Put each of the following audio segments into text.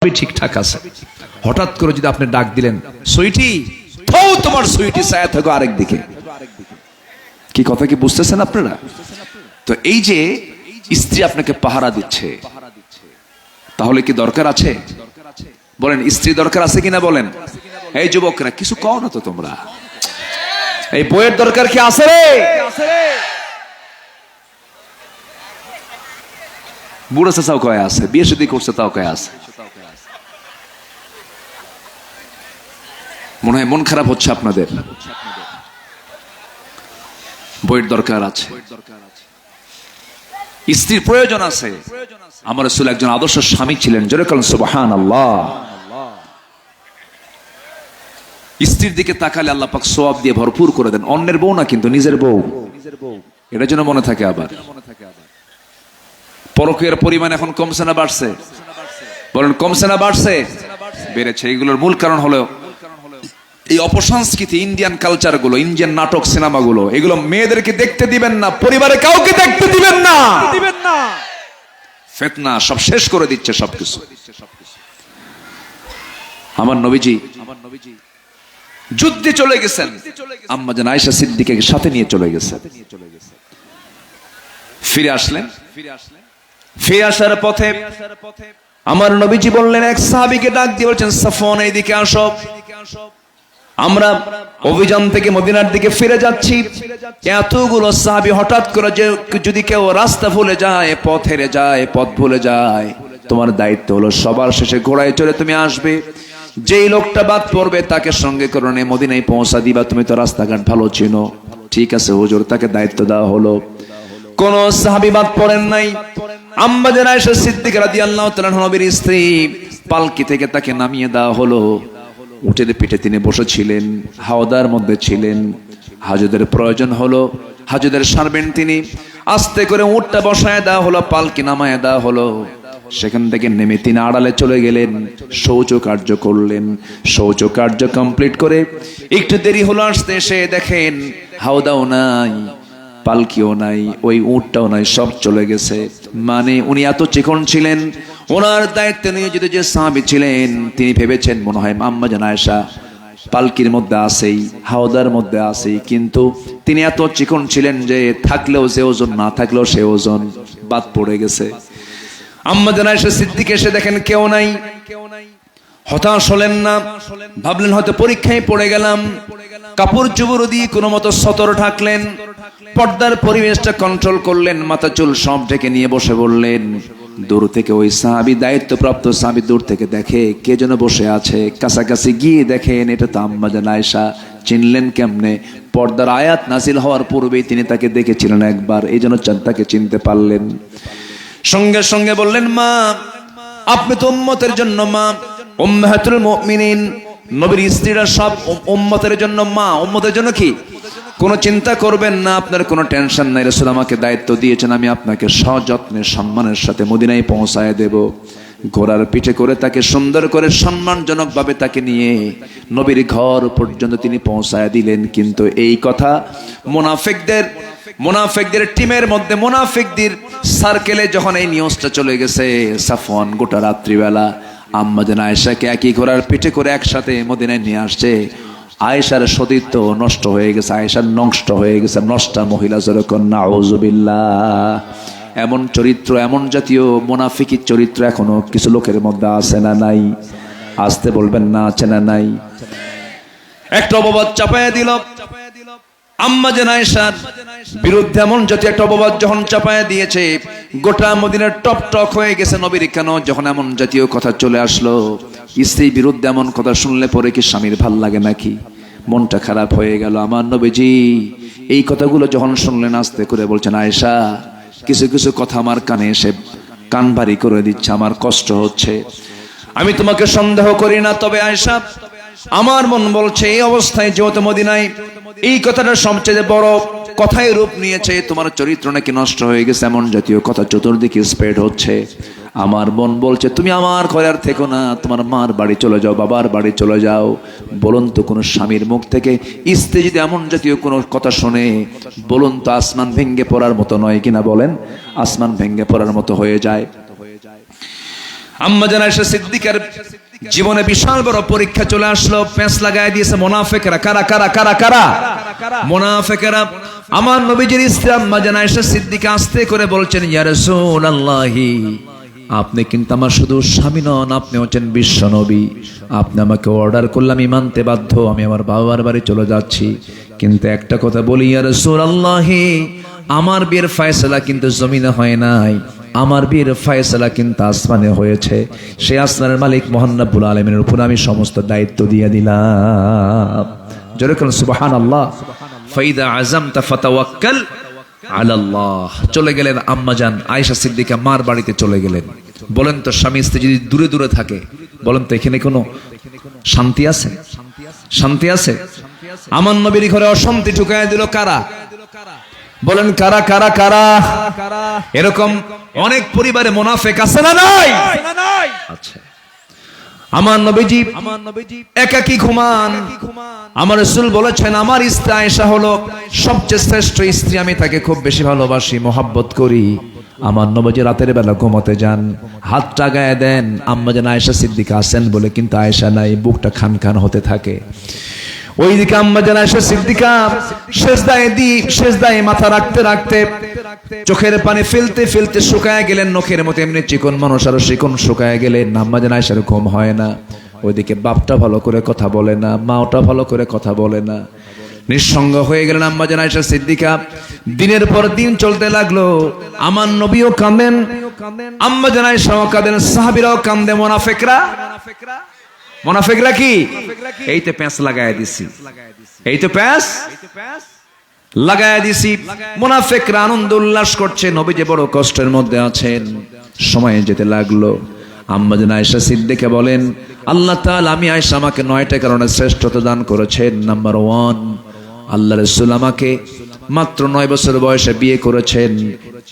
সবই ঠিকঠাক আছে। হঠাৎ করে যদি আপনি ডাক দিলেন, সুইটি, তো তোমার সুইটি ছায়া থাকো আরেক দিকে, কি কথা কি বুঝতেছেন আপনারা? তো এই যে স্ত্রী আপনাকে পাহারা দিচ্ছে, তাহলে কি দরকার আছে? বলেন, স্ত্রী দরকার আছে কিনা বলেন? এই যুবকরা কিছু কও না তো তোমরা, এই বইয়ের দরকার কি আছে রে? বুড়ো চাচাও কয়ে আছে, বিয়ে শাদী করছে তাও কয়ে আছে। মনে হয় মন খারাপ হচ্ছে আপনাদের। বইয়ের দরকার আছে, স্ত্রীর প্রয়োজন আছে। আমার রাসূল একজন আদর্শ স্বামী ছিলেন, জোরে বলেন সুবহানাল্লাহ। স্ত্রীর দিকে তাকালে আল্লাহ পাক সওয়াব দিয়ে ভরপুর করে দেন। অন্যের বউ না, কিন্তু নিজের বউ, এটা যেন মনে থাকে। আবার পরকীয়ার পরিমাণ এখন কমছে না বাড়ছে? বলেন, কমছে না বাড়ছে? বেড়েছে। এগুলোর মূল কারণ হলো এই অপসংস্কৃতি, ইন্ডিয়ান কালচার গুলো, ইন্ডিয়ান নাটক সিনেমা গুলো, এগুলো মেয়েদেরকে দেখতে দিবেন না, পরিবারে কাউকে দেখতে দিবেন না। ফিতনা সব শেষ করে দিচ্ছে সবকিছু। আমার নবীজি যুদ্ধে চলে গেছেন, আম্মা জান আয়েশা সিদ্দিকাকে সাথে নিয়ে চলে গেছেন। ফিরে আসলেন, ফিরে আসার পথে আমার নবীজি বললেন, এক সাহাবীকে ডাক দিয়ে বলছেন, সাফওয়ান এইদিকে আসো, আমরা অভিযান থেকে মদিনার দিকে ফিরে যাচ্ছি। এতগুলো সাহাবী হঠাৎ করে যে যদি কেউ রাস্তা ভুলে যায়, পথ হেরে যায়, পথ ভুলে যায়, তোমার দায়িত্ব হলো সবার শেষে ঘোড়ায় চড়ে তুমি আসবে। যেই লোকটা বাদ পড়বে তাকে সঙ্গে করে নিয়ে মদিনায় পৌঁছা দিবা। তুমি তো রাস্তাঘাট ভালো চিনো। ঠিক আছে হুজুর, তাকে দায়িত্ব দেওয়া হলো। কোন সাহাবী বাদ পড়েন নাই। আম্মা জান আয়েশা সিদ্দিকা রাদিয়াল্লাহু তাআলা নবীর স্ত্রী, পালকি থেকে তাকে নামিয়ে দেওয়া হলো। উটের পিঠে তিনি বসেছিলেন, হাওদার মধ্যে ছিলেন। হাজুদের প্রয়োজন হলো, হাজুদের সারবেন তিনি। আস্তে করে উটটা বসায় দেওয়া হলো, পালকি নামায় দেওয়া হলো। সেখান থেকে নেমে তিনি আড়ালে চলে গেলেন, শৌচ কার্য করলেন। শৌচ কার্য কমপ্লিট করে একটু দেরি হলো আসতে, এসে দেখেন হাওদাও নাই, পালকিও নাই, ওই উটটাও নাই, সব চলে গেছে। মানে উনি এত চিকন ছিলেন, ওনার দায়িত্ব নিয়ে যদি যে সাহাবী ছিলেন তিনি ভেবেছেন মনে হয় আম্মা জান আয়েশা পালকির মধ্যে আছেই, হাওদার মধ্যে আছেই, কিন্তু তিনি এত চিকন ছিলেন যে থাকলেও যে ওজন, না থাকলেও সে ওজন, বাদ পড়ে গেছে। আম্মা জান আয়েশা সিদ্দিকা এসে দেখেন কেউ নাই। হতাশ হলেন না, ভাবলেন হয়তো পরীক্ষায় পড়ে গেলাম। কাপড় চোপড় দিয়ে কোনো মতো সতর ঢাকলেন, পর্দার পরিবেশটা কন্ট্রোল করলেন, মাথা চুল সব ঢেকে নিয়ে বসে বললেন। দূর থেকে ওই সাহাবী, দায়িত্বপ্রাপ্ত সাহাবী দূর থেকে দেখে কে যেন বসে আছে। কাছাকাছি গিয়ে দেখেন এটা তো আম্মা জান আয়েশা। চিনলেন কেমনে? পর্দার আয়াত নাজিল হওয়ার পূর্বেই তিনি তাকে দেখেছিলেন একবার, এই জন্য তাকে চিনতে পারলেন। সঙ্গে সঙ্গে বললেন, মা, আপনি তো উম্মতের জন্য মা, উম্মাহাতুল মুমিনিন, নবীর স্ত্রীরা সব উম্মতের জন্য মা। উম্মতের জন্য কি কোনো চিন্তা করবেন না, আপনার কোনো টেনশন নাই। রাসূল আমাকে দায়িত্ব দিয়েছেন, আমি আপনাকে সযত্নে সম্মানের সাথে মদিনায় পৌঁছায় দেব। ঘোড়ার পিঠে করে তাকে সুন্দর করে সম্মানজনক ভাবে তাকে নিয়ে নবীর ঘর পর্যন্ত তিনি পৌঁছায় দিলেন। কিন্তু এই কথা মুনাফিকদের টিমের মধ্যে, মুনাফিকদের সার্কেলে যখন এই নিউজটা চলে গেছে, সাফওয়ান গোটা রাত্রিবেলা আম্মা জান আয়েশাকে একই ঘোড়ার পিঠে করে একসাথে মদিনায় নিয়ে আসছে। আয়েশার সতীত্ব নষ্ট হয়ে গেছে, আয়েশার নষ্ট হয়ে গেছে, নষ্টা মহিলা যেরকম, নাউযুবিল্লাহ। এমন চরিত্র, এমন জাতীয় মুনাফিকি চরিত্র এখনো কিছু লোকের মধ্যে আছে না নাই? আসতে বলবেন না, আছে না নাই? একটা অপবাদ চাপায়া দিল আম্মা জান আয়েশার বিরুদ্ধে। এমন জাতীয় একটা অপবাদ যখন চাপায়া দিয়েছে, গোটা মদিনার টপ টক হয়ে গেছে। নবীর কেন যখন এমন জাতীয় কথা চলে আসলো, স্ত্রীর বিরুদ্ধে এমন কথা শুনলে পরে কি স্বামীর ভাল লাগে নাকি? মনটা খারাপ হয়ে গেল। আমার নবীজি এই কথাগুলো যখন শুনলেন, আস্তে করে বলছেন, আয়েশা, কিছু কিছু কথা আমার কানে এসে কান ভারী করে দিচ্ছে, আমার কষ্ট হচ্ছে। আমি তোমাকে সন্দেহ করি না, তবে আয়েশা, আমার মন বলছে এই অবস্থায় যেহেতু মদিনায় এই কথাটা সবচেয়ে বড় কথায় রূপ নিয়েছে, তোমার চরিত্র নাকি নষ্ট হয়ে গেছে, এমন জাতীয় কথা চতুর্দিকে স্প্রেড হচ্ছে। আমার মন বলছে তুমি আমার ঘরে আর থেকো না, তোমার মার বাড়ি চলে যাও, বাবার বাড়ি চলে যাও। বলুন তো, কোনো স্বামীর মুখ থেকে স্ত্রী যদি এমন জাতীয় কোনো কথা শোনে, বলুন তো আসমান ভেঙ্গে পড়ার মতো নয় কিনা? বলেন, আসমান ভেঙ্গে পড়ার মতো হয়ে যায়। আম্মা জান আয়েশা সিদ্দিকার জীবনে বিশাল বড় পরীক্ষা চলে আসলো। পেঁচ লাগায় দিয়েছে মুনাফিকরা। কারা কারা কারা কারা? মুনাফিকরা। আমার নবীজির স্ত্রী আম্মা জান আয়েশা সিদ্দিকা আস্তে করে বলছেন, ইয়া রাসূলুল্লাহি, আপনি কিন্তু আমার শুধু স্বামী নন, আপনি হচ্ছেন বিশ্ব নবী। আপনি আমাকে অর্ডার করলে আমি মানতে বাধ্য। আমি আমার বাবার বাড়ি চলে যাচ্ছি, কিন্তু একটা কথা বলি ইয়া রাসূলুল্লাহি, আমার বিয়ের ফয়সালা কিন্তু জমিনে হয় নাই, আমার বিয়ের ফয়সালা কিন্তু আসমানে হয়েছে। সেই আসমানের মালিক মহান রব্বুল আলামিনের উপর আমি সমস্ত দায়িত্ব দিয়ে দিলাম। জোরে বলুন সুবহানাল্লাহ। ফাইদা আযামতা ফাতাওয়াক্কাল আলাল্লাহ। চলে গেলেন আম্মাজান আয়েশা সিদ্দিকা মার বাড়িতে চলে গেলেন। বলেন তো, স্বামী স্ত্রী যদি দূরে দূরে থাকে, বলেন তো এখানে কোনো শান্তি আছে? শান্তি আছে? আমার নবীর ঘরে অশান্তি ঢুকায় দিল কারা? বলেন কারা কারা কারা? এরকম অনেক পরিবারে মুনাফিক আছে না নাই? আচ্ছা, আমার নবীজি একাকী ঘুমান। আমার রাসূল বলেছেন, আমার স্ত্রী আয়েশা হলো সবচেয়ে শ্রেষ্ঠ স্ত্রী, আমি তাকে খুব বেশি ভালোবাসি, মহব্বত করি। আমার নবীজি রাতের বেলা ঘুমাতে যান, হাতটা গায়ে দেন, আম্মা জান আয়েশা সিদ্দিকা আছেন বলে, কিন্তু আয়েশা নাই, বুকটা খান খান হতে থাকে। ওইদিকে আম্মা জান আয়েশা সিদ্দিকা সেজদায় মাথা রাখতে রাখতে চোখের পানি ফেলতে ফেলতে শুকায় গেলেন। নখের মতো এমনি চিকন মানুষ আরো চিকন শুকায় গেলেন। আম্মা জান আয়েশার ঘুম হয় না। ওইদিকে বাপটা ভালো করে কথা বলে না, মাওটা ভালো করে কথা বলে না, নিঃসঙ্গ হয়ে গেলেন আম্মা জান আয়েশা সিদ্দিকা। দিনের পর দিন চলতে লাগলো। আমার নবীও কাঁদেন, আম্মা জান আয়েশাও কাঁদেন, সাহাবীরাও কাঁদে। মুনাফিকরা কি? এই তো প্যাঁচ লাগায় দিছি, এই তো প্যাঁচ লাগায় দিছি। মুনাফিকরা আনন্দ উল্লাস করছে, নবী যে বড় কষ্টের মধ্যে আছেন। সময় যেতে লাগলো। আম্মা জান আয়েশা সিদ্দিকা বলেন, আল্লাহ তাআলা আমি আয়েশা আমাকে 9টা কারণে শ্রেষ্ঠতা দান করেছেন। নাম্বার 1, আল্লাহ রাসূল আমাকে মাত্র 9 বছর বয়সে বিয়ে করেছেন।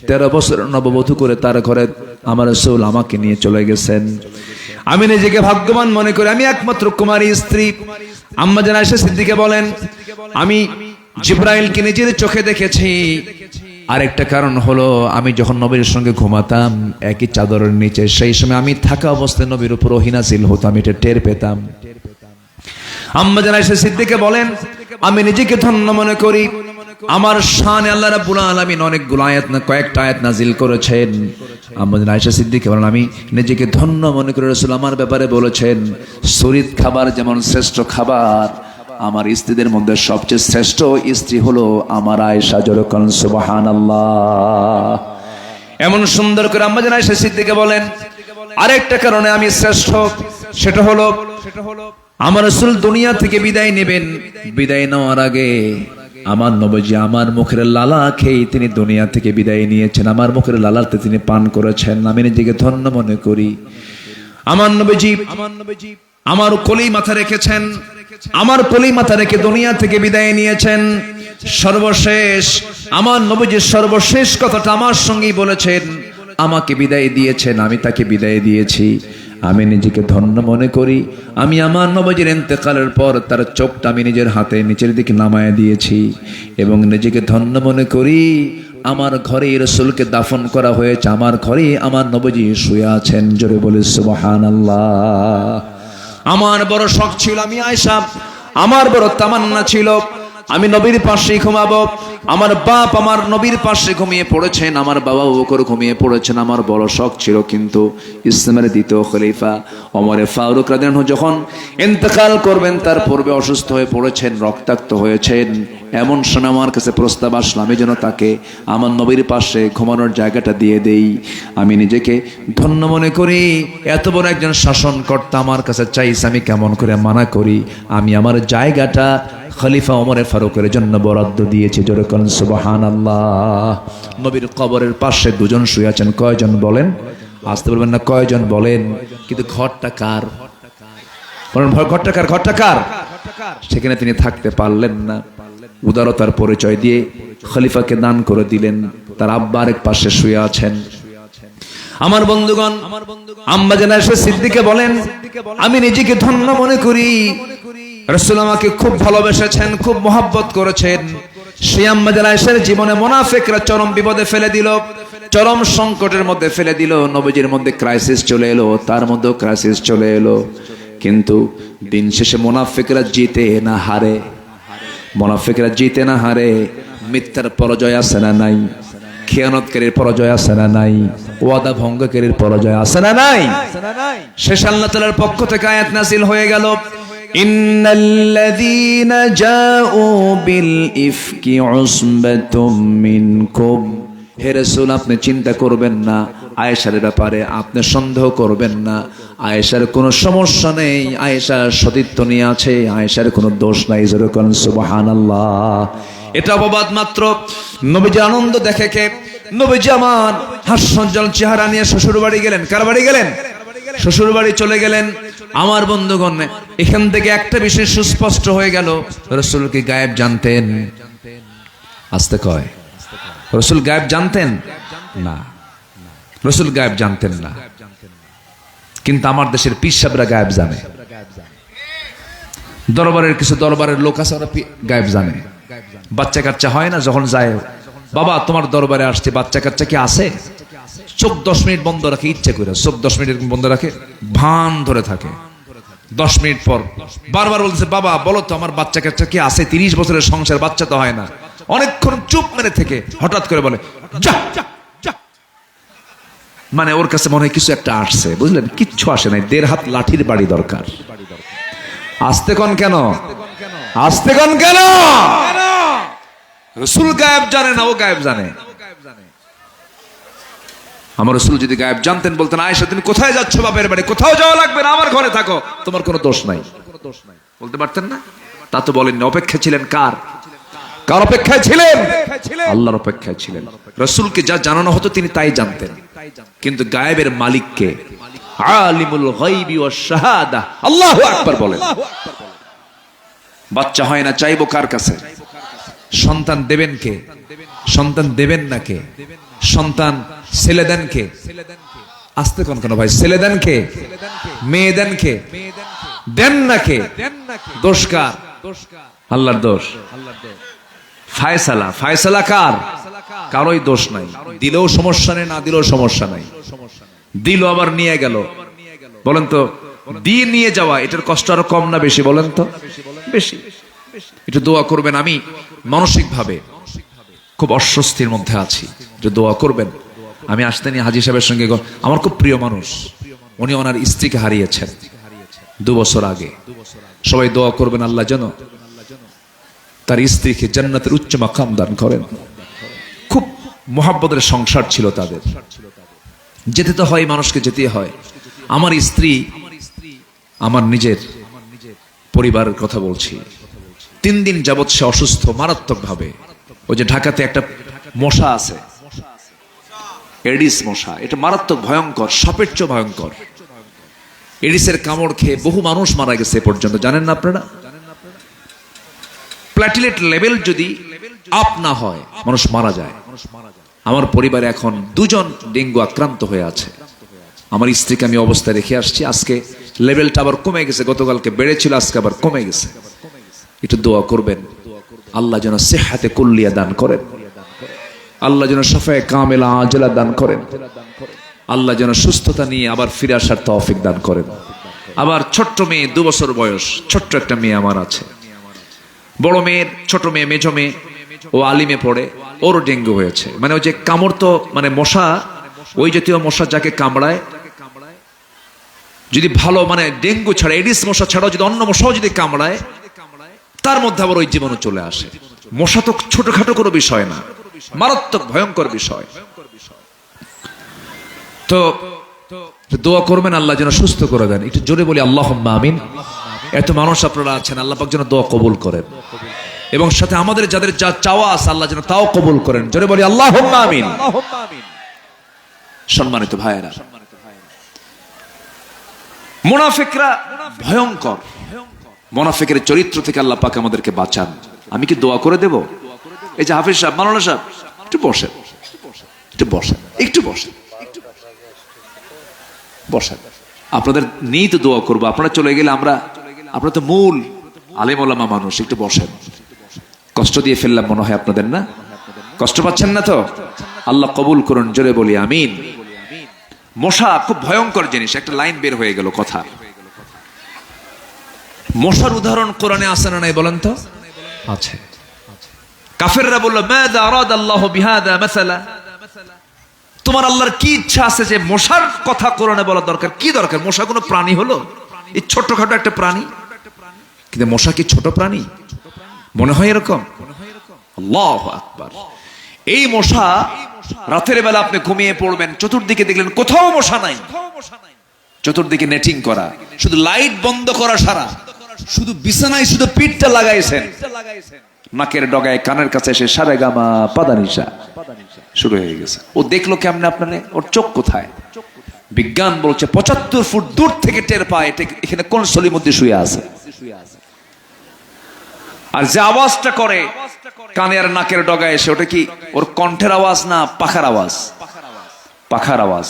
13 বছর নববধূ করে তার ঘরে আমার রাসূল আমাকে নিয়ে চলে গেছেন। আমি নিজেকে ভাগ্যবান মনে করি, আমি একমাত্র কুমারী স্ত্রী। আম্মা জান আয়েশা সিদ্দিকা বলেন, আমি জিবরাইলকে নিজের চোখে দেখেছি। আরেকটা কারণ হলো, আমি যখন নবীর সঙ্গে ঘুমাতাম একই চাদরের নিচে, সেই সময় আমি থাকা অবস্থায় নবীর উপর ওহী নাযিল হতো, আমি এটা টের পেতাম। আম্মা জান আয়েশা সিদ্দিকা বলেন, আমি নিজেকে ধন্য মনে করি। আমার শানে আল্লাহ রাব্বুল আলামিন অনেকগুলো আয়াত না কয়েকটা আয়াত নাজিল করেছেন। আম্মা জান আয়েশা সিদ্দিকা বলেন, আমি নিজেকে ধন্য মনে করি। রাসূল আমার ব্যাপারে বলেছেন, শরীর খাবার যেমন শ্রেষ্ঠ খাবার, আমার স্ত্রীদের মধ্যে সবচেয়ে শ্রেষ্ঠ স্ত্রী হলো আমার আয়েশা। জোরে বলেন সুবহানাল্লাহ। এমন সুন্দর করে আম্মা জান আয়েশা সিদ্দিকা বলেন, আরেকটা কারণে আমি শ্রেষ্ঠ, সেটা হলো আমার রাসূল দুনিয়া থেকে বিদায় নেবেন। বিদায় নেওয়ার আগে আমার নবীজি আমার মুখের লালা খেয়ে তিনি দুনিয়া থেকে বিদায় নিয়েছেন। আমার মুখের লালাতে তিনি পান করেছেন। আমি নিজেকে ধন্য মনে করি। আমার নবীজি আমার কোলেই মাথা রেখেছেন, আমার কোলেই মাথা রেখে দুনিয়া থেকে বিদায় নিয়েছেন। সর্বশেষ আমার নবীজি সর্বশেষ কথাটা আমার সঙ্গেই বলেছেন, আমাকে বিদায় দিয়েছেন, আমি তাকে বিদায় দিয়েছি। আমি নিজেকে ধন্য মনে করি। আমি আমার নবীজির ইন্তেকালের পর তার চোখটা আমি নিজের হাতে নিচের দিকে নামায় দিয়েছি এবং নিজেকে ধন্য মনে করি। আমার ঘরে রাসূলকে দাফন করা হয়েছে, আমার ঘরে আমার নবীজি শুয়ে আছেন। জোরে বলে সুবহানাল্লাহ। আমার বড় শখ ছিল, আমি আয়েশা, আমার বড় তামান্না ছিল আমি নবীর পাশেই ঘুমাবো। আমার বাপ আমার নবীর পাশে ঘুমিয়ে পড়েছেন, আমার বাবা আবু বকর ঘুমিয়ে পড়েছেন। আমার বড় শখ ছিল, কিন্তু ইসলামের দ্বিতীয় খলিফা ওমর ফারুক রাদিয়াল্লাহু আনহু যখন ইন্তেকাল করবেন তার পূর্বে অসুস্থ হয়ে পড়েছেন, রক্তাক্ত হয়েছেন। এমন সময় আমার কাছে প্রস্তাব আসলো, আমি যেন তাকে আমার নবীর পাশে ঘুমানোর জায়গাটা দিয়ে দেই। আমি নিজেকে ধন্য মনে করি, এত বড় একজন শাসনকর্তা আমার কাছে চাইছে, আমি কেমন করে মানা করি? আমি আমার জায়গাটা খলিফা ওমর ফারুকের জন্য বরাদ্দ দিয়েছি। জোরে বলেন সুবহানাল্লাহ। নবীর কবরের পাশে দুজন শুয়ে আছেন। কয়জন বলেন? আসতে বলবেন না, কয়জন বলেন? কিন্তু ঘরটা কার? বলেন ঘরটা কার? ঘরটা কার? সেখানে তিনি থাকতে পারলেন না, উদারতার পরিচয় দিয়ে খলিফাকে দান করে দিলেন। তার আব্বা আরেক পাশে শুয়ে আছেন। আমার বন্ধুগণ, আম্মা জান আয়েশা সিদ্দিকা বলেন, আমি নিজেকে ধন্য মনে করি। রাসূল আমাকে খুব ভালোবেসেছেন, খুব মহব্বত করেছেন। সেই আম্মা জান আয়েশার জীবনে মুনাফিকরা চরম বিপদে ফেলে দিল, চরম সংকটের মধ্যে ফেলে দিল। নবীজির মধ্যে ক্রাইসিস চলে এলো, তার মধ্যেও ক্রাইসিস চলে এলো। কিন্তু দিন শেষে মুনাফিকরা জিতে না হারে, মুনাফিকরা জিতে না হারে। মিথ্যার পরাজয় আছে না নাই? খেয়ানতকারীর পরাজয় আছে না নাই? ওয়াদা ভঙ্গকারীর পরাজয় আছে না নাই? শেষ আল্লাহ তাআলার পক্ষ থেকে আয়াত নাযিল হয়ে গেল, ইন্নাল্লাযীনা জাউ বিল ইফকি উসবাতুম মিনকুম। হে রাসূল, আপনি চিন্তা করবেন না আয়েশার ব্যাপারে, আপনি সন্দেহ করবেন না। আয়েশার কোনো সমস্যা নেই, আয়েশা সতীত্ব নিয়ে আছে, আয়েশার কোনো দোষ নাই। জোরে বলেন সুবহানাল্লাহ। এটা অপবাদ মাত্র। নবীজি আনন্দ দেখে কে? নবীজি আমার হাস্যোজ্জ্বল চেহারা নিয়ে শ্বশুর বাড়ি গেলেন। কার বাড়ি গেলেন? শ্বশুর বাড়ি চলে গেলেন। আমার বন্ধুগণ, এখান থেকে একটা বিষয় সুস্পষ্ট হয়ে গেল, রাসূল কি গায়েব জানতেন? আস্তে কয়, রাসূল গায়েব জানতেন না, রাসূল গায়েব জানতেন না। কিন্তু আমার দেশের পীর সাহেবরা গায়েব জানে। দরবারের কিছু দরবারের লোক আছে, ওরা গায়েব জানে। বাচ্চা কাচ্চা হয় না, যখন যায়, বাবা তোমার দরবারে আসছে, বাচ্চা কাচ্চা কি আছে? চোখ 10 মিনিট বন্ধ রাখে, ইচ্ছে করে চোখ 10 মিনিট বন্ধ রাখে, ভান ধরে থাকে। 10 মিনিট পর বারবার বলতেছে, বাবা বলো তো আমার বাচ্চা কাচ্চা কি আছে? 30 বছরের সংসার, বাচ্চা তো হয় না। অনেকক্ষণ চুপ মেরে থেকে হঠাৎ করে বলে, যা। মানে ওর কাছে মনে হয় কিছু একটা আসছে, বুঝলেন? কিচ্ছু আসে নাই, 1.5 হাত লাঠির বাড়ি দরকার। আসতে কোন কেন? আসতে কোন কেন? রাসূল গায়েব জানে না, ও গায়েব জানে। আমার রাসূল যদি গায়েব জানতেন, বলতেন, আয়েশা তুমি কোথায় যাচ্ছ? বাপের বাড়ি। কোথাও যাওয়া লাগবে না, আমার ঘরে থাকো, তোমার কোনো দোষ নাই। বলতে পারতেন না? তা তো বলেননি। অপেক্ষা ছিলেন কার? কার অপেক্ষায় ছিলেন? আল্লাহর অপেক্ষায় ছিলেন। রাসূলকে যা জানানো হতো তিনি তাই জানতেন। কিন্তু গায়েবের মালিক কে? আলিমুল গায়বি ওয়াশ শাহাদা। আল্লাহু আকবার বলেন। বাচ্চা হয় না, চাইবো কার কাছে? সন্তান দেবেন কে? সন্তান দেবেন না কে? সন্তান ছেলে দেন কে? আসতে কোন কেন ভাই? ছেলে দেন কে? মেয়ে দেন কে? দেন না কে? দোষ কার? আল্লাহর দোষ। ফায়সালা, ফায়সালা কার? কারোই দোষ নাই। দিলেও সমস্যা নেই, না দিলেও সমস্যা নাই। দিল আবার নিয়ে গেল। বলেন তো, দিয়ে নিয়ে যাওয়া এটার কষ্ট আরো কম না বেশি? বলেন তো বেশি। একটু দোয়া করবেন। আমি মানসিক ভাবে খুব অস্বস্তির মধ্যে আছি, একটু দোয়া করবেন। আমি আসতেনি হাজী সাহেবের সঙ্গে, আমার খুব প্রিয় মানুষ, উনি ওনার স্ত্রীকে হারিয়েছেন 2 বছর আগে। সবাই দোয়া করবেন আল্লাহ যেন তার স্ত্রীকে জান্নাতের উচ্চ মাকাম দান করেন। খুব মোহাব্বতের সংসার ছিল তাদের। যেতে তো হয়, মানুষকে যেতে হয়। আমার স্ত্রী, আমার নিজের পরিবারের কথা বলছি, 3 দিন যাবৎ সে অসুস্থ মারাত্মক ভাবে। ওই যে ঢাকাতে একটা মশা আছে, এডিস মশা, এটা মারাত্মক ভয়ঙ্কর, সাপের চেয়ে ভয়ঙ্কর। এডিসের কামড় খেয়ে বহু মানুষ মারা গেছে পর্যন্ত, জানেন না আপনারা? প্ল্যাটিলেট লেভেল যদি আপ না হয় মানুষ মারা যায়। আমার পরিবারে এখন 2 জন ডেঙ্গু আক্রান্ত হয়ে আছে। আমার স্ত্রীকে আমি অবস্থায় রেখে আসছি। আজকে লেভেলটা আবার কমে গেছে, গতকালকে বেড়েছিল, আজকে আবার কমে গেছে। একটু দোয়া করবেন আল্লাহ যেন সেহাতে কুল্লিয়া দান করেন, আল্লাহ যেন শাফায়ে কামেলা আজলা দান করেন, আল্লাহ যেন সুস্থতা নিয়ে আবার ফিরে আসার তৌফিক দান করেন। আবার ছোট্ট মেয়ে, 2 বছর বয়স, ছোট্ট একটা মেয়ে আমার আছে। বড় মেয়ের ছোট মেয়ে, মেজো মেয়ে, ও আলিমে পড়ে, ওরও ডেঙ্গু হয়েছে। মানে ওই যে কামড়, তো মানে মশা, ওই জাতীয় মশা যাকে কামড়ায়, যদি ভালো মানে ডেঙ্গু ছাড়া, এডিস মশা ছাড়াও যদি অন্য মশাও যদি কামড়ায়, তার মধ্যে আবার ওই জীবাণু চলে আসে। মশা তো ছোটখাটো কোনো বিষয় না, মারাত্মক ভয়ঙ্কর বিষয়। তো দোয়া করবেন আল্লাহ যেন সুস্থ করে দেন। একটু জোরে বলি আল্লাহুম্মা আমিন। এত মানুষ আপনারা আছেন, আল্লাহ পাক যেন দোয়া কবুল করেন, এবং সাথে আমাদের যাদের যা চাওয়া আছে আল্লাহ যেন তাও কবুল করেন। জোরে বলি আল্লাহুম্মা আমিন। সম্মানিত ভাইয়েরা, মুনাফিকরা ভয়ঙ্কর। মুনাফিকের চরিত্র থেকে আল্লাহ পাক আমাদেরকে বাঁচান। আমি কি দোয়া করে দেব? এই যে হাফিজ সাহেব, মাওলানা সাহেব, একটু বসেন, একটু বসেন, একটু বসেন, বসেন। আপনাদের নিয়েই তো দোয়া করবো। আপনারা চলে গেলে আমরা, আপনারা তো মূল আলেম ওলামা মানুষ, একটু বসেন, কষ্ট দিয়ে ফেললাম মনে হয় আপনাদের, না? কষ্ট পাচ্ছেন না তো? আল্লাহ কবুল করুন, জোরে বলি আমিন। মশা খুব ভয়ঙ্কর জিনিস। একটা লাইন বের হয়ে গেল কথা। মশার উদাহরণ কোরআনে আছে না নাই বলেন তো? আছে। কাফেররা বলল, মাযা আরাদাল্লাহু বিহাদা মাসালা, তোমার আল্লাহর কি ইচ্ছা আছে যে মশার কথা কোরআনে বলা দরকার? কি দরকার? মশা কোনো প্রাণী হলো? এই ছোটখাটো একটা প্রাণী। কিন্তু মশা কি ছোট প্রাণী? মনে হয় এরকম? আল্লাহু আকবার। এই মশা রাতের বেলা আপনি ঘুমিয়ে পড়বেন, চতুর্দিকে দেখলেন কোথাও মশা নাই, চতুর্দিকে নেটিং করা, শুধু লাইট বন্ধ করা সারা, শুধু বিছানায় শুধু পিঠটা লাগাইছেন, নাকের ডগায় কানের কাছে এসে সারে গামা পাদানিসা শুরু হয়ে গেছে। ও দেখলো কেমনে আপনারে? ওর চোখ কোথায়? বিজ্ঞান বলছে 75 ফুট দূর থেকে টের পায় এখানে কোন সলির মধ্যে শুয়ে আছে। আর যে আওয়াজটা করে কানে আর নাকের ডগায় এসে, ওটা কি ওর কণ্ঠের আওয়াজ না পাখার আওয়াজ? পাখার আওয়াজ।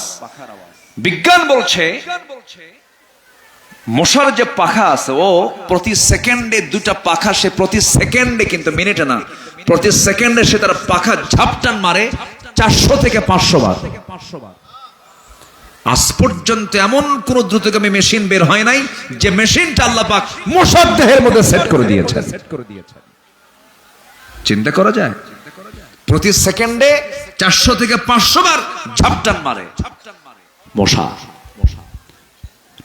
বিজ্ঞান বলছে মশার যে পাখা আছে, ও প্রতি সেকেন্ডে দুটা পাখা, সে প্রতি সেকেন্ডে, কিন্তু মিনিটে না, প্রতি সেকেন্ডে সে তার পাখা ঝাপটান মারে 400 থেকে 500 বার। আজ পর্যন্ত এমন কোন দ্রুতগামী মেশিন বের হয় নাই যে মেশিনটা আল্লাহ পাক মশার দেহের মধ্যে সেট করে দিয়েছেন। চিন্তা করা যায়? প্রতি সেকেন্ডে 400 থেকে 500 বার ঝাপটান মারে মশা।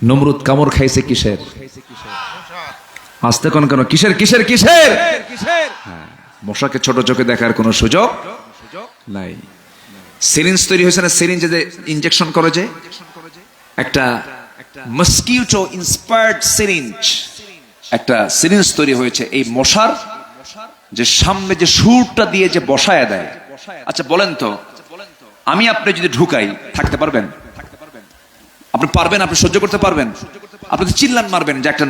নমরুদ কামড় খাইছে কিসের? আসতে কোন কেন কিসের কিসের কিসের? মশাকে ছোট চোখে দেখার কোনো সুযোগ নাই। সিরিঞ্জ তৈরি হয়েছে না, সিরিঞ্জে যে ইনজেকশন করে, যে একটা মসকিউটো ইন্সপায়ার্ড সিরিঞ্জ, একটা সিরিঞ্জ তৈরি হয়েছে এই মশার যে সামনে যে সুরটা দিয়ে যে বসায় দেয়। আচ্ছা বলেন তো, আমি আপনি যদি ঢুকাই, থাকতে পারবেন? আপনি পারবেন? আপনি সহ্য করতে পারবেন? আপনি তো চিল্লান মারবেন যে একটা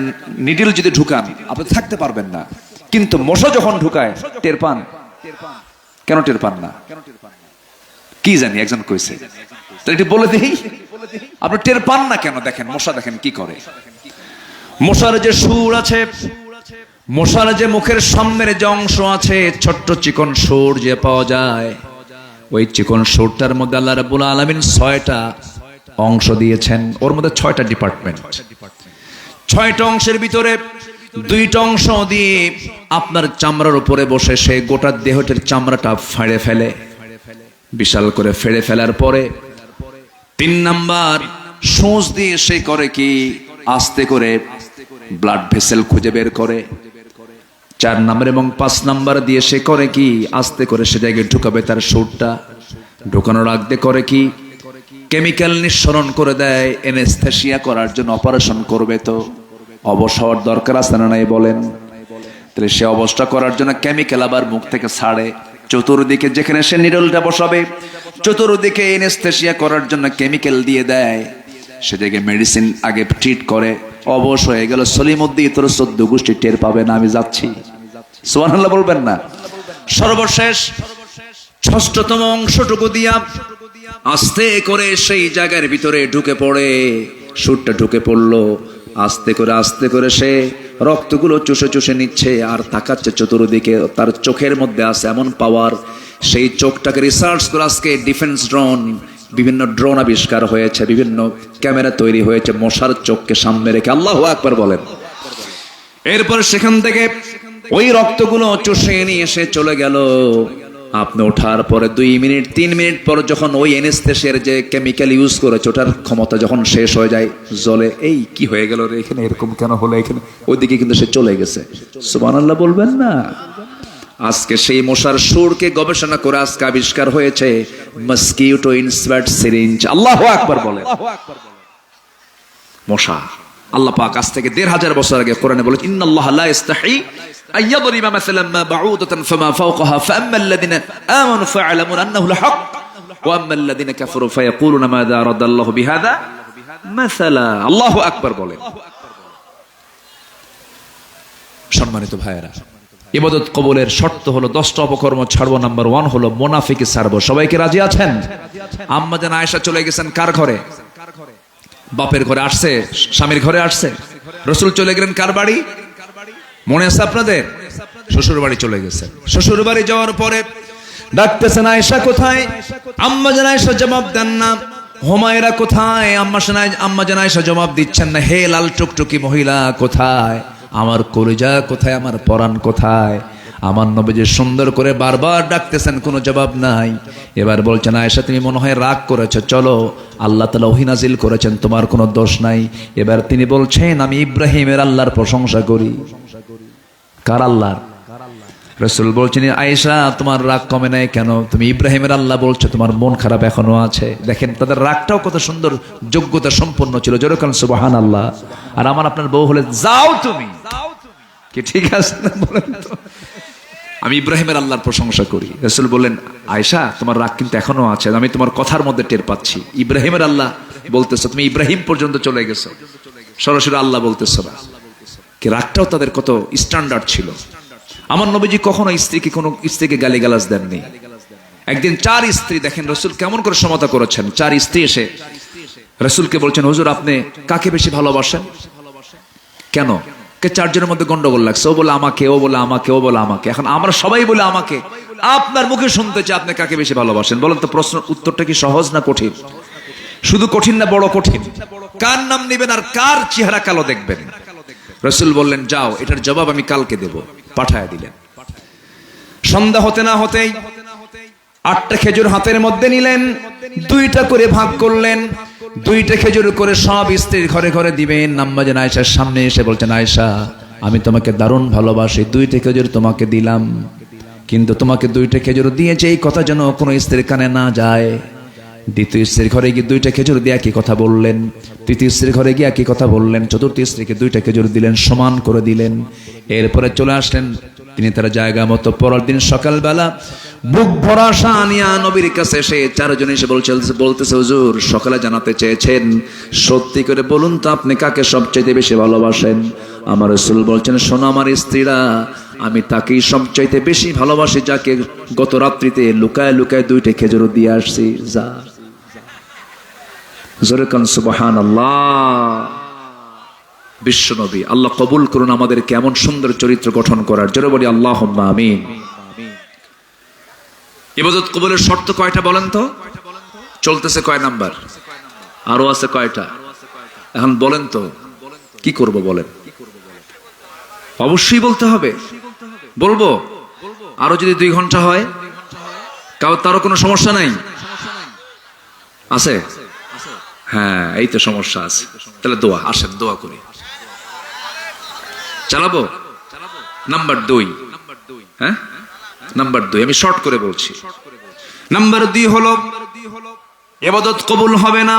নিডল যদি ঢুকান, আপনি থাকতে পারবেন না। কিন্তু মশা যখন ঢুকায় টের পান। কেন টের পান না? কি জানি, একজন কইছে তো, এটি বলে দেই। আপনি টের পান না কেন? দেখেন মশা, দেখেন কি করে। মশার যে সুর আছে, মশার যে মুখের সামনের যে অংশ আছে, ছোট্ট চিকন সুর যে পাওয়া যায়, ওই চিকন সুরটার মধ্যে আল্লাহ রাব্বুল আলামিন 6টা অংশ দিয়েছেন। ওর মধ্যে 6টা ডিপার্টমেন্ট। 6টা অংশের ভিতরে 2টা অংশ দিয়ে আপনার চামড়ার উপরে বসে সে গোটা দেহটির চামড়াটা ফাড়ে ফেলে, বিশাল করে ফেড়ে ফেলার পরে 3 নাম্বার সূঁচ দিয়ে সে করে কি, আস্তে করে ব্লাড ভেসেল খুঁজে বের করে। 4 নাম্বার এবং 5 নাম্বার দিয়ে সে করে কি, আস্তে করে সে জায়গায় ঢুকাবে তার সুরটা। ঢুকানোর আগে করে কি, কেমিক্যাল নিঃসরণ করে দেয় এনেস্থেসিয়া করার জন্য। অপারেশন করবে তো অবশ হওয়ার দরকার আছে না নাই বলেন? তাহলে সে অবস্থা করার জন্য কেমিক্যাল আবার মুখ থেকে ছাড়ে। চতুর্দিকে যেখানে সে নিডলটা বসাবে, চতুর্দিকে এনেস্থেসিয়া করার জন্য কেমিক্যাল দিয়ে দেয়। সে জায়গায় মেডিসিন আগে ট্রিট করে। অবশ হয়ে গেল, সলিমুদ্দিন তোর 14 গোষ্ঠী টের পাবে না, আমি যাচ্ছি। সুবহানাল্লাহ বলবেন না? সর্বশেষ 6তম অংশটুকু দিয়া আস্তে করে সেই জায়গার ভিতরে ঢুকে পড়ে। সুরটা ঢুকে পড়লো, আস্তে করে সে রক্তগুলো চুষে চুষে নিচ্ছে আর তাকাচ্ছে চতুর্দিকে। তার চোখের মধ্যে আছে এমন পাওয়ার, সেই চোখটাকে রিসার্চ করে আজকে ডিফেন্স ড্রোন, বিভিন্ন ড্রোন আবিষ্কার হয়েছে, বিভিন্ন ক্যামেরা তৈরি হয়েছে মশার চোখকে সামনে রেখে। আল্লাহু আকবার বলেন। এরপরে সেখান থেকে ওই রক্তগুলো চুষে নিয়ে এসে চলে গেল। আপনি ওঠার পরে 2 মিনিট 3 মিনিট পর যখন ওই এনেস্থেসিয়ার যে কেমিক্যাল ইউজ করেছে ওটার ক্ষমতা যখন শেষ হয়ে যায়, জলে এই কি হয়ে গেল রে, এখানে এরকম কেন হলো, এখানে ওইদিকে কিন্তু সে চলে গেছে। সুবহানাল্লাহ বলবেন না? আজকে সেই মশার সুরকে গবেষণা করে আজকে আবিষ্কার হয়েছে মসকিউটো ইন্সপায়ার্ড সিরিঞ্জ। আল্লাহু আকবার বলেন। মশা আল্লাহ পাক আজ থেকে 1500 বছর আগে কোরআনে বলেছেন, ইন্নাল্লাহা লা ইস্তাহি আইয়াদরিবা মাসালান মা বাউদাতান ফামা ফাওকাহা ফাআম্মাল্লাযিনা আমানু ফা'লামুন আন্নাহু লাহক ওয়া আম্মাল্লাযিনা কাফারু ফায়াকুলুনা মাযা আরাদাল্লাহু বিহাযা মাসালা। আল্লাহু আকবার বলেন। সম্মানিত ভাইয়েরা, ইবাদত কবুলের শর্ত হলো 10টা অপকর্ম ছাড়বো। নাম্বার 1 হলো মুনাফিকি ছাড়বো। সবাইকে রাজি আছেন? আম্মা জান আয়েশা চলে গেছেন কার ঘরে? বাপের ঘরে আসছে, স্বামীর ঘরে আসছে। রাসূল চলে গেলেন কার বাড়ি? মনে আছে আপনাদের? শ্বশুর বাড়ি চলে গেছেন। শ্বশুর বাড়ি যাওয়ার পরে ডাকতেছেন, আয়েশা কোথায়? আম্মা জান আয়েশা জবাব দেন না। হুমায়রা কোথায়? আম্মা জান আয়েশা জবাব দিচ্ছেন না। হে লাল টুকটুকি মহিলা কোথায়? আমার কলিজা কোথায়? আমার পরাণ কোথায়? আমার নবীজি সুন্দর করে বারবার ডাকতেছেন, কোনো জবাব নাই। এবার বলছেন, আয়েশা তুমি মনে হয় রাগ করেছো, চলো আল্লাহ তাআলা ওহী নাজিল করেছেন, তোমার কোনো দোষ নাই। এবার তিনি বলছেন, আমি ইব্রাহিমের আল্লাহর প্রশংসা করি। কার আল্লাহর? রাসূল বলছেন, আয়েশা তোমার রাগ কমে নাই কেন? তুমি ইব্রাহিমের আল্লাহ বলছো, তোমার মন খারাপ এখনো আছে। দেখেন তাদের রাগটাও কত সুন্দর, যোগ্যতা সম্পন্ন ছিল। জোরে বলেন সুবহানাল্লাহ। আর আমার আপনার বউ হলে যাও তুমি, কি ঠিক আছে না? বলেন তো, আমি ইব্রাহিমের আল্লাহর প্রশংসা করি। রাসূল বললেন, আয়েশা তোমার রাগ কিন্তু এখনো আছে, আমি তোমার কথার মধ্যে টের পাচ্ছি। ইব্রাহিমের আল্লাহ বলতেছো, তুমি ইব্রাহিম পর্যন্ত চলে গেছো, সরাসরি আল্লাহ বলতেছো না। কি রাগটাও তাদের কত স্ট্যান্ডার্ড ছিল। আমার নবীজি কখনো কোনো স্ত্রীকে গালিগালাজ দেননি। একদিন 4 স্ত্রী, দেখেন রাসূল কেমন করে সমতা করেছেন। 4 স্ত্রী এসে রাসূলকে বলছেন, হুজুর আপনি কাকে বেশি ভালোবাসেন? কেন? 4 জনের মধ্যে গন্ডগোল লাগছে। ও বলে আমাকে, ও বলে আমাকে, ও বলে আমাকে। এখন আমরা সবাই বলে আমাকে। আপনার মুখে শুনতে চাই আপনি কাকে বেশি ভালোবাসেন। বলেন তো, প্রশ্ন উত্তরটা কি সহজ না কঠিন? শুধু কঠিন না বড় কঠিন? কার নাম নেবেন আর কার চেহারা কালো দেখবেন? রাসূল বললেন, যাও এটার জবাব আমি কালকে দেব। পাঠায় দিলেন। সন্ধ্যা হতে না হতেই 8টা খেজুর হাতের মধ্যে নিলেন, 2টা করে ভাগ করলেন। 2টা খেজুর করে সব স্ত্রীর ঘরে ঘরে দিবেন। আম্মা জান আয়েশার সামনে এসে বলছেন, আয়েশা আমি তোমাকে দারুণ ভালোবাসি, 2টা খেজুর তোমাকে দিলাম, কিন্তু তোমাকে 2টা খেজুর দিয়েছে এই কথা যেন কোনো স্ত্রীর কানে না যায়। দ্বিতীয় স্ত্রীর ঘরে গিয়ে 2টা খেজুর দিয়ে একই কথা বললেন। তৃতীয় স্ত্রীর ঘরে গিয়ে একই কথা বললেন। চতুর্থ স্ত্রীকে 2টা খেজুর দিলেন, সমান করে দিলেন। এরপরে চলে আসলেন তিনি তার জায়গা মতো। পরের দিন সকালবেলা বুক ভরা শানিয়া নবীর কাছে এসে 4 জন এসে বলতেছে, হুজুর সকালে জানাতে চেয়েছেন, সত্যি করে বলুন তো আপনি কাকে সবচাইতে বেশি ভালোবাসেন? আমার রাসূল বলছেন, শোনো আমার স্ত্রীরা, আমি তাকেই সবচাইতে বেশি ভালোবাসি যাকে গত রাত্রিতে লুকায় লুকায় 2টা খেজুর দিয়ে আসছি। যা জোরে কান সুবহানাল্লাহ। বিশ্ব নবী, আল্লাহ কবুল করুন আমাদের কেমন সুন্দর চরিত্র গঠন করার। জোরে বলি আল্লাহুম্মা আমিন। ইবাদত কবুলের শর্ত কয়টা বলেন তো? চলতেছে কয় নাম্বার? আরো আছে কয়টা? এখন বলেন তো, কি করব বলেন? অবশ্যই বলতে হবে। বলবো আরো যদি 2 ঘন্টা হয়, তারও কোনো সমস্যা নাই? আছে? হ্যাঁ, এই তো সমস্যা আছে। তাহলে দোয়া, আসেন দোয়া করি। চালাবো নাম্বার 2। হ্যাঁ, নাম্বার 2 আমি শর্ট করে বলছি। নাম্বার 2 হলো ইবাদত কবুল হবে না,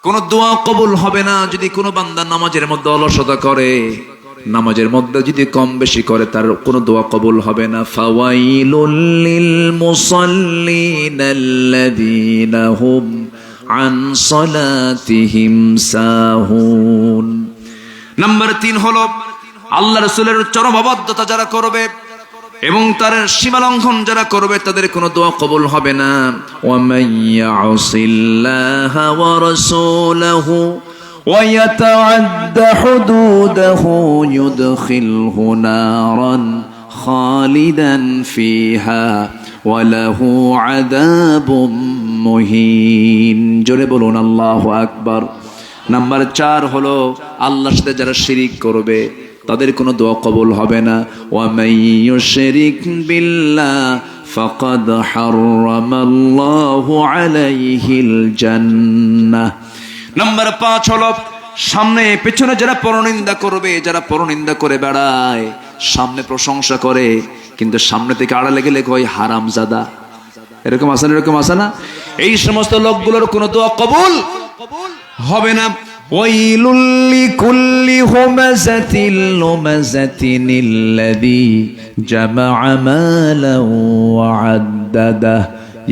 কোন দোয়া কবুল হবে না যদি কোনো বান্দা নামাজের মধ্যে অলসতা করে, নামাজের মধ্যে যদি কম বেশি করে, তার কোনো দোয়া কবুল হবে না। ফাওয়াইলুল লিল মুসাল্লিনাল্লাযীনা হুম আন সালাতিহিম সাহুন। নাম্বার 3 হলো আল্লাহ রাসূলের চরম অবাধ্যতা যারা করবে এবং তার সীমা লঙ্ঘন যারা করবে, তাদের কোনো দোয়া কবুল হবে না। ওয়া মাইয়াসিল্লাহা ওয়া রাসূলাহু ওয়া ইয়াতাআদ্দা হুদুদাহু ইউদখিলহু নারান খালিদান ফিহা ওয়া লাহু আযাবুম মুহিন। জোরে বলুন আল্লাহু আকবার। নাম্বার 4 হলো আল্লাহর সাথে যারা শিরিক করবে, তাদের কোনো দোয়া কবুল হবে না। ওয়া মাইয়ুশরিক বিল্লাহ ফাকাদ হারামাল্লাহু আলাইহিল জান্নাহ। নাম্বার 5 হলো সামনে পেছনে যারা পরনিন্দা করবে, যারা পরনিন্দা করে বেড়ায়, সামনে প্রশংসা করে কিন্তু সামনে থেকে আড়ালে গেলে কয় হারামজাদা। এরকম আছে না? এরকম আছে না? এই সমস্ত লোকগুলোর কোনো দোয়া কবুল হবে না। ওয়াইলুল লিকুল্লি হুমাযাতিল লুমাযাতিনিল্লাযী জামাআ মালাও ওয়া আদ্দাদাহ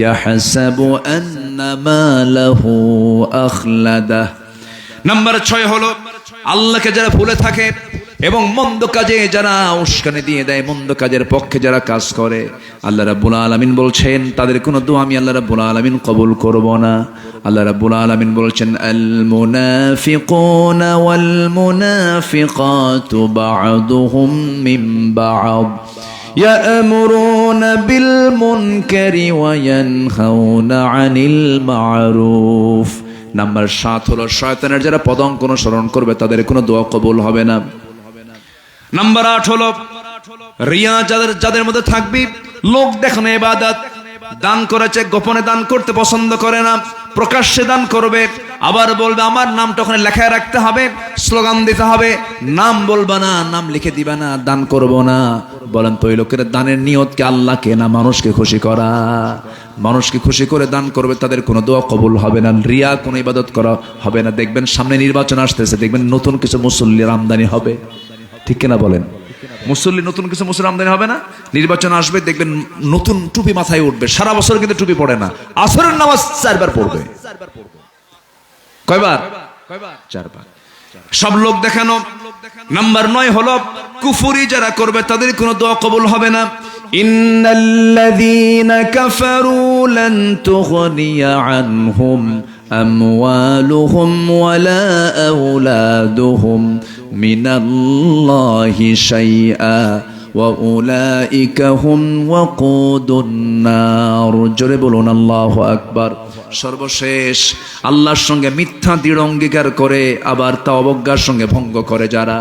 ইয়াহসাবু আন্না মালাহু আখলাদাহ। নাম্বার 6 হলো আল্লাহকে যারা ভুলে থাকে, এবং মন্দ কাজে যারা উস্কানি দিয়ে দেয়, মন্দ কাজের পক্ষে যারা কাজ করে, আল্লাহ রাব্বুল আলামিন বলছেন তাদের কোনো দোয়া আমি আল্লাহ রাব্বুল আলামিন কবুল করব না। আল্লাহ রাব্বুল আলামিন বলছেন আল মুনাফিকুনা ওয়াল মুনাফিকাতু বা'দুহুম মিন বা'দ يأمرون بالمنكر وينهون عن المعروف। নাম্বার 7 হলো শয়তানের যারা পদাঙ্ক অনুসরণ করবে তাদের কোনো দোয়া কবুল হবে না। নাম্বার 8 হলো রিয়া যাদের মধ্যে থাকবে, লোক দেখানো ইবাদত, দান করেছে গোপনে দান করতে পছন্দ করে না, প্রকাশ্যে দান করবে, আবার বলবে আমার নামটা ওখানে লেখায় রাখতে হবে, স্লোগান দিতে হবে, নাম বলবা না, নাম লিখে দিবা না, দান করব না। বলেন তো ওই লোকের দানের নিয়ত কি আল্লাহকে না মানুষকে খুশি করা? মানুষকে খুশি করে দান করবে, তাদের কোনো দোয়া কবুল হবে না, রিয়া কোনো ইবাদত করা হবে না। দেখবেন সামনে নির্বাচন আসতেছে, দেখবেন নতুন কিছু মুসল্লির আমদানি হবে, ঠিক কিনা বলেন? মুসল্লি নতুন কিছু মুসল্লি আমদানি হবে না? নির্বাচন আসবে, দেখবেন নতুন টুপি মাথায় উঠবে। সারা বছর কিন্তু টুপি পড়ে না, আসরের নামাজ 4 বার পড়বে। কয়বার? 4 বার। সব লোক দেখানো। নাম্বার 9 হলো কুফরি যারা করবে তাদের কোনো দোয়া কবুল হবে না। ইন্নাল্লাযীনা কাফারু লান তুগনিয়া আনহুম আমওয়ালুহুম ওয়ালা আওলাদুহুম মিনাল্লাহি শাইআ ওয়া উলাইকা হুম ওয়াকুদুন নার। জোরে বলুন আল্লাহু আকবার। সর্বশেষ আল্লাহর সঙ্গে মিথ্যা দৃঢ় অঙ্গীকার করে আবার তা অবজ্ঞার সঙ্গে ভঙ্গ করে যারা,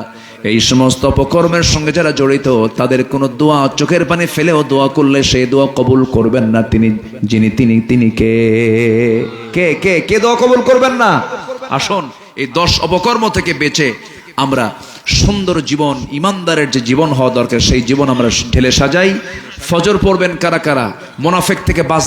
এই সমস্ত অপকর্মের সঙ্গে যারা জড়িত, তাদের কোনো দোয়া চোখের পানি ফেলেও দোয়া করলে সেই দোয়া কবুল করবেন না। তিনি কে দোয়া কবুল করবেন না? আসুন এই 10 অপকর্ম থেকে বেঁচে আমরা সুন্দর জীবন, ইমানদারের যে জীবন হওয়া দরকার সেই জীবন আমরা ঢেলে সাজাই। ফজর পড়বেন কারা কারা? মুনাফিক থেকে বাঁচ